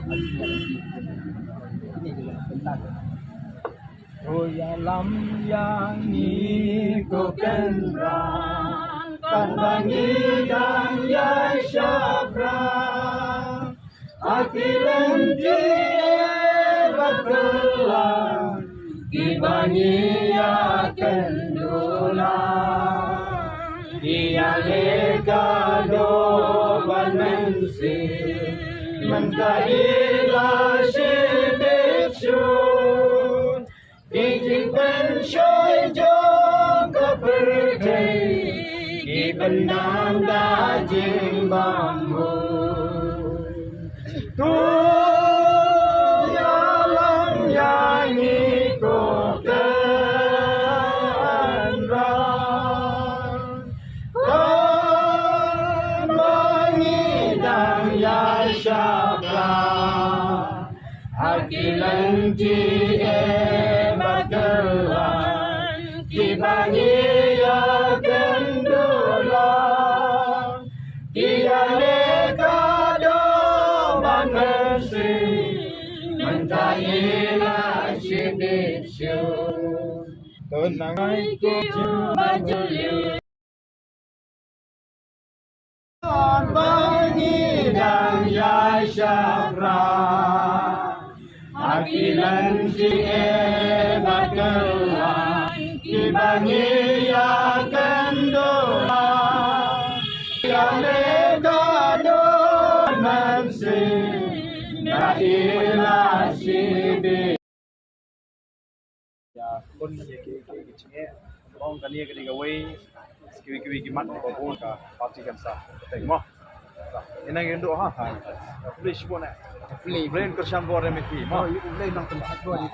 Ini juga tentang Oh dalam yang ikukan kan bangi dan ya syabra akilan berkelang kibangi ya kendula dia lega do banensi mentailah shibitsun Ijing penshoy jong kepercay Ibenang dajing bambu Tu yalang yang ikutan rang Kan mengidang ya syabra Akilan Kibangi ya kendulang Kia lekado manesi Mentailah syidisyu Tenang ku bajuli Bangi dan ya syabra Akilan bakelang Kibangi ya kendula Yang legado nansi Nailah syidi Ya kun kecingnya Orang kali kali gawe Kiwi-kiwi kimat Bagus ka Pati kan sah Tengok Ini yang induk ha Boleh sibuk nak Boleh kerjaan buat remedi Oh, boleh nang tempat dua di.